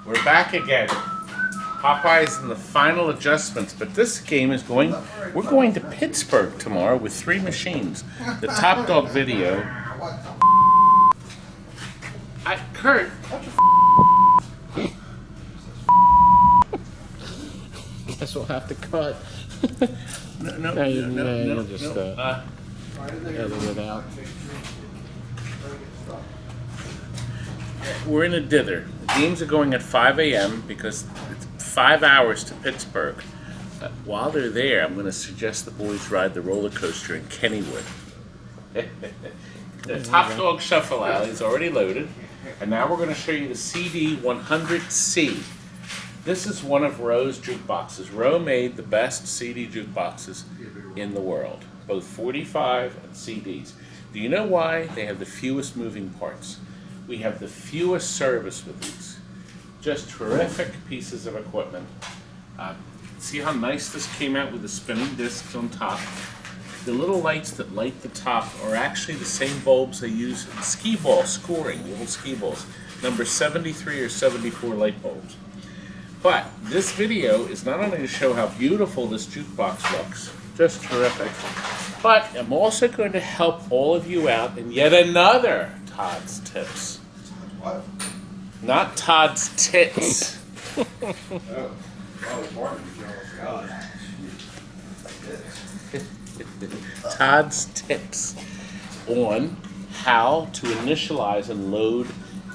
We're back again. Popeye's in the final adjustments, but this game is going, we're going to Pittsburgh tomorrow with 3 machines. The Top Dog video. Kurt. Guess we'll have to cut. No, Just edit it out. We're in a dither. The games are going at 5 a.m. because it's 5 hours to Pittsburgh. While they're there, I'm going to suggest the boys ride the roller coaster in Kennywood. The Top Dog Shuffle Alley is already loaded. And now we're going to show you the CD100C. This is one of Rowe's jukeboxes. Rowe made the best CD jukeboxes in the world, both 45 and CDs. Do you know why? They have the fewest moving parts. We have the fewest service with these. Just terrific pieces of equipment. See how nice this came out with the spinning discs on top? The little lights that light the top are actually the same bulbs they use in skee ball scoring, little skee balls. Number 73 or 74 light bulbs. But this video is not only to show how beautiful this jukebox looks, just terrific, but I'm also going to help all of you out in yet another Todd's Tips. What? Not Todd's Tits. Todd's Tips on how to initialize and load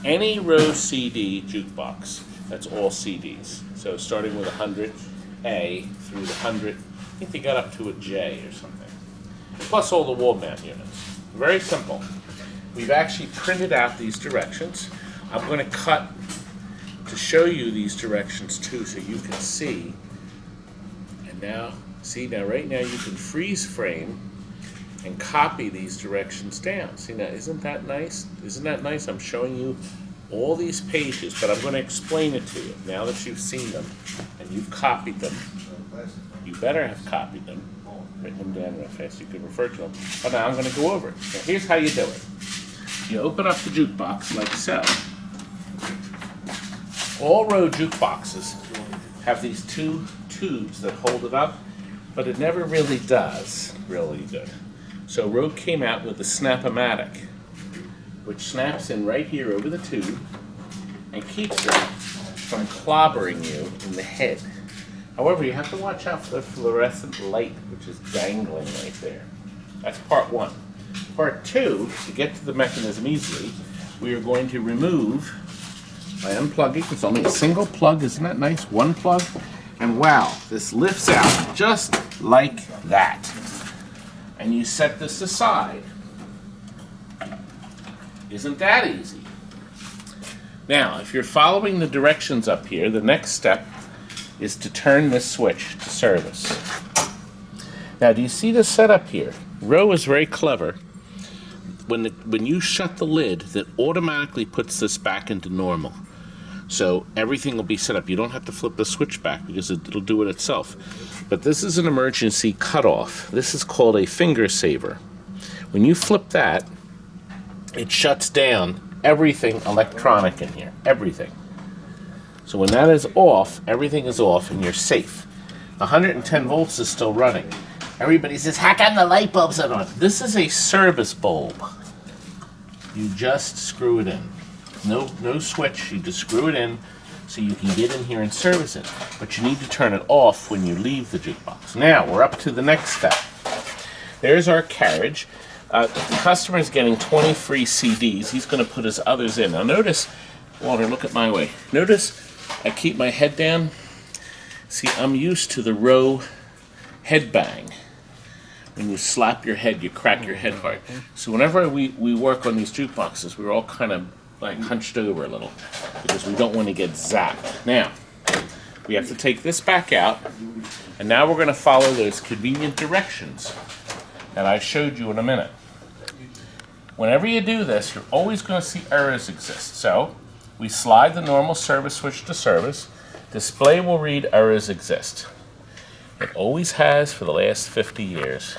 any Rowe CD jukebox. That's all CDs. So starting with 100A through the 100, I think they got up to a J or something. Plus all the wall mount units. Very simple. We've actually printed out these directions. I'm going to cut to show you these directions too so you can see. And now, right now you can freeze frame and copy these directions down. See now, isn't that nice? Isn't that nice? I'm showing you all these pages, but I'm going to explain it to you now that you've seen them and you've copied them. You better have copied them. Write them down real fast. You can refer to them. But now I'm going to go over it. Now here's how you do it. You open up the jukebox like so. All Rowe jukeboxes have these 2 tubes that hold it up, but it never really does really good. So Rowe came out with the Snap-O-Matic, which snaps in right here over the tube and keeps it from clobbering you in the head. However, you have to watch out for the fluorescent light, which is dangling right there. That's part 1. Part 2, to get to the mechanism easily, we are going to remove by unplugging. It's only a single plug, isn't that nice? 1 plug, and wow, this lifts out just like that. And you set this aside. Isn't that easy? Now, if you're following the directions up here, the next step is to turn this switch to service. Now, do you see the setup here? Rowe is very clever. When you shut the lid, that automatically puts this back into normal. So everything will be set up. You don't have to flip the switch back because it'll do it itself. But this is an emergency cutoff. This is called a finger saver. When you flip that, it shuts down everything electronic in here. Everything. So when that is off, everything is off and you're safe. 110 volts is still running. Everybody says, how come the light bulbs are on? This is a service bulb. You just screw it in. No switch, you just screw it in so you can get in here and service it. But you need to turn it off when you leave the jukebox. Now, we're up to the next step. There's our carriage. The customer is getting 20 free CDs. He's going to put his others in. Now notice, Walter, look at my way. Notice I keep my head down. See, I'm used to the Rowe head bang. When you slap your head, you crack your head hard. So whenever we work on these jukeboxes, we're all kind of like hunched over a little because we don't want to get zapped. Now, we have to take this back out, and now we're going to follow those convenient directions that I showed you in a minute. Whenever you do this, you're always going to see errors exist. So, we slide the normal service switch to service. Display will read errors exist. It always has for the last 50 years.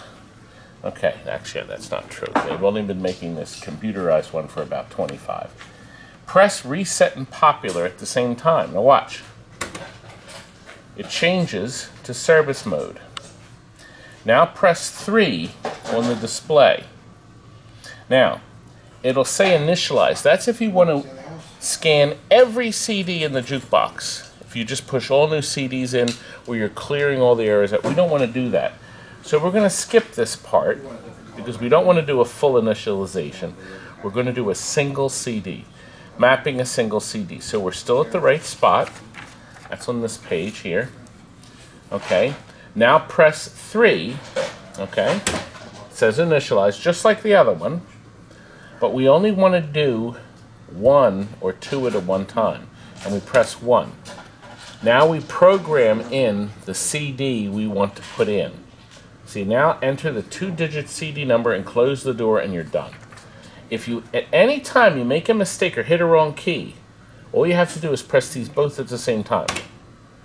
Okay, actually that's not true. They've only been making this computerized one for about 25. Press reset and popular at the same time. Now watch. It changes to service mode. Now press 3 on the display. Now, it'll say initialize. That's if you want to scan every CD in the jukebox. If you just push all new CDs in where you're clearing all the errors out. We don't want to do that. So we're going to skip this part because we don't want to do a full initialization. We're going to do a single CD, mapping a single CD. So we're still at the right spot. That's on this page here. Okay. Now press 3. Okay. It says initialize, just like the other one. But we only want to do 1 or 2 at one time. And we press 1. Now we program in the CD we want to put in. See, now enter the 2-digit CD number and close the door and you're done. If you, at any time you make a mistake or hit a wrong key, all you have to do is press these both at the same time.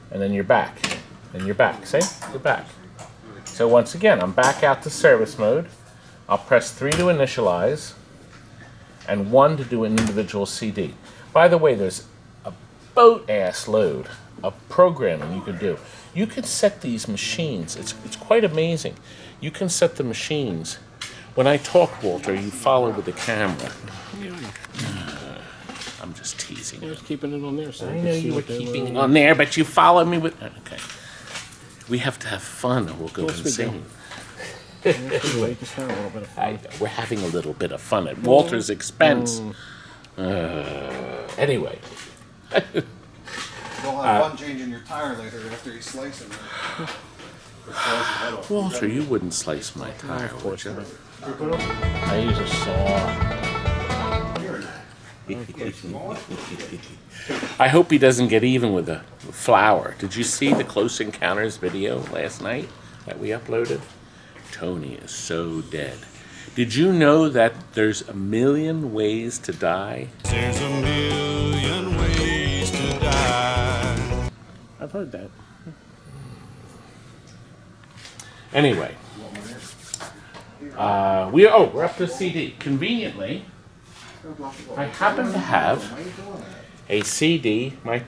And then you're back. And you're back. See? You're back. So once again, I'm back out to service mode. I'll press 3 to initialize and 1 to do an individual CD. By the way, there's a boat-ass load of programming you could do. You can set these machines. It's quite amazing. You can set the machines. When I talk, Walter, you follow with the camera. I'm just teasing you. I was keeping it on there. So I know you were keeping it on there, but you follow me with... Okay. We have to have fun or we'll go insane. We're having a little bit of fun at Walter's expense. Anyway. You'll have fun changing your tire later after you slice it. Walter, you wouldn't slice my tire, would you? I use a saw. I hope he doesn't get even with the flour. Did you see the Close Encounters video last night that we uploaded? Tony is so dead. Did you know that there's 1,000,000 ways to die? There's 1,000,000 ways to die. I've heard that. Anyway, we're up to CD. Conveniently, I happen to have a CD my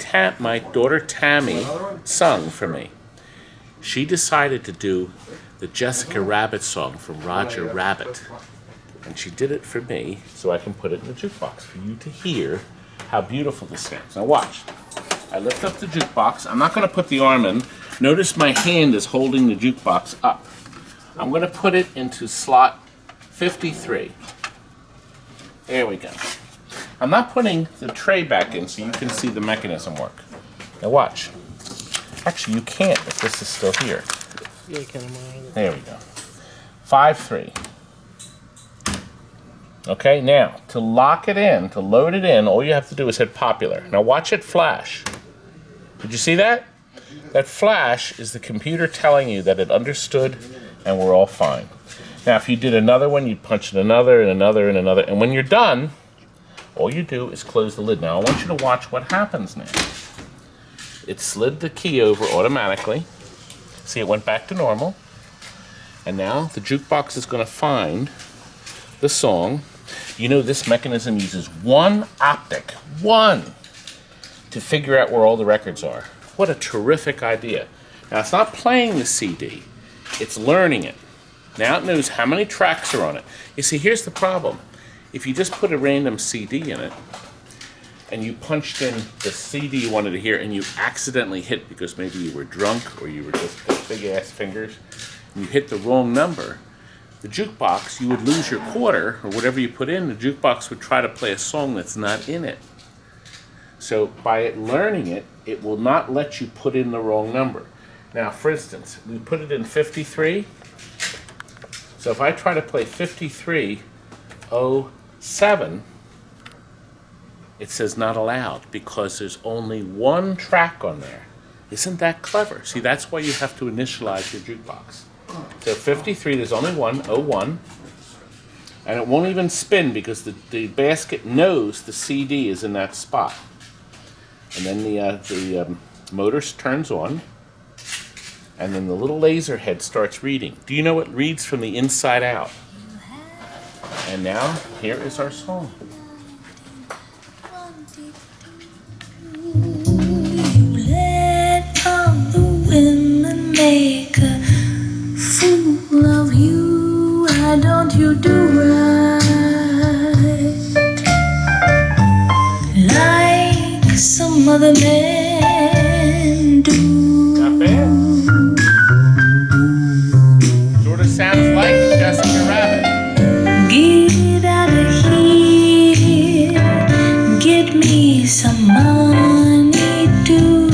daughter Tammy sung for me. She decided to do the Jessica Rabbit song from Roger Rabbit. And she did it for me so I can put it in the jukebox for you to hear how beautiful this sounds. Now watch. I lift up the jukebox. I'm not going to put the arm in. Notice my hand is holding the jukebox up. I'm going to put it into slot 53. There we go. I'm not putting the tray back in so you can see the mechanism work. Now watch. Actually, you can't if this is still here. Yeah, there we go. 5-3. Okay, now, to lock it in, to load it in, all you have to do is hit popular. Now watch it flash. Did you see that? That flash is the computer telling you that it understood and we're all fine. Now, if you did another one, you'd punch in another and another and another. And when you're done, all you do is close the lid. Now, I want you to watch what happens now. It slid the key over automatically. See, it went back to normal. And now the jukebox is going to find the song. You know, this mechanism uses one optic, to figure out where all the records are. What a terrific idea. Now, it's not playing the CD. It's learning it. Now it knows how many tracks are on it. You see, here's the problem. If you just put a random CD in it, and you punched in the CD you wanted to hear, and you accidentally hit, because maybe you were drunk, or you were just got big-ass fingers, and you hit the wrong number, the jukebox, you would lose your quarter, or whatever you put in, the jukebox would try to play a song that's not in it. So by it learning it, it will not let you put in the wrong number. Now, for instance, we put it in 53. So if I try to play 5307, it says not allowed because there's only one track on there. Isn't that clever? See, that's why you have to initialize your jukebox. So 53, there's only one, 01, and it won't even spin because the basket knows the CD is in that spot. And then the motor turns on, and then the little laser head starts reading. Do you know it reads from the inside out? And now, here is our song. Let all the women make a fool of you. Why don't you do right like some other men do? Not bad. Sort of sounds like Jessica Rabbit. Get out of here, get me some money too.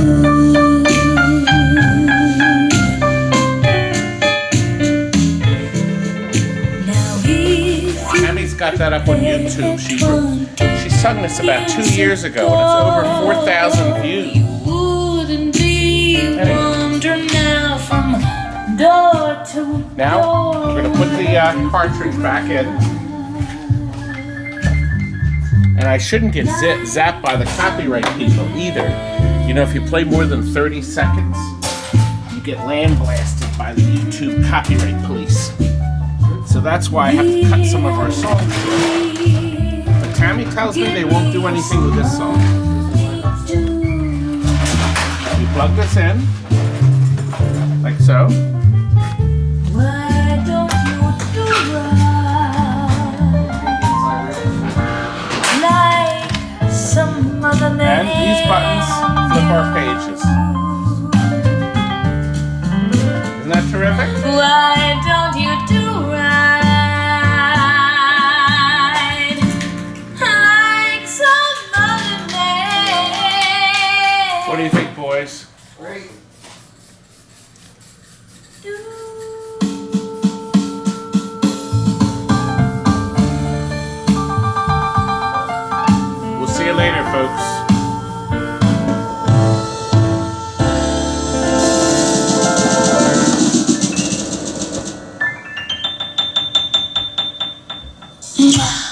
Now if Tammy's got that up on YouTube. She sung this about 2 years ago, and it's over 4,000 views. you wouldn't be wonder now from door to Now, we're going to put the cartridge back in. And I shouldn't get zapped by the copyright people either. You know, if you play more than 30 seconds, you get land blasted by the YouTube copyright police. So that's why I have to cut some of our songs short. But Tammy tells me they won't do anything with this song. We plug this in, like so. Why don't you do right like some other man? And these buttons flip our pages. Isn't that terrific? Why don't you do right like some other man? What do you think, boys? Great. We'll see you later, folks. Mwah.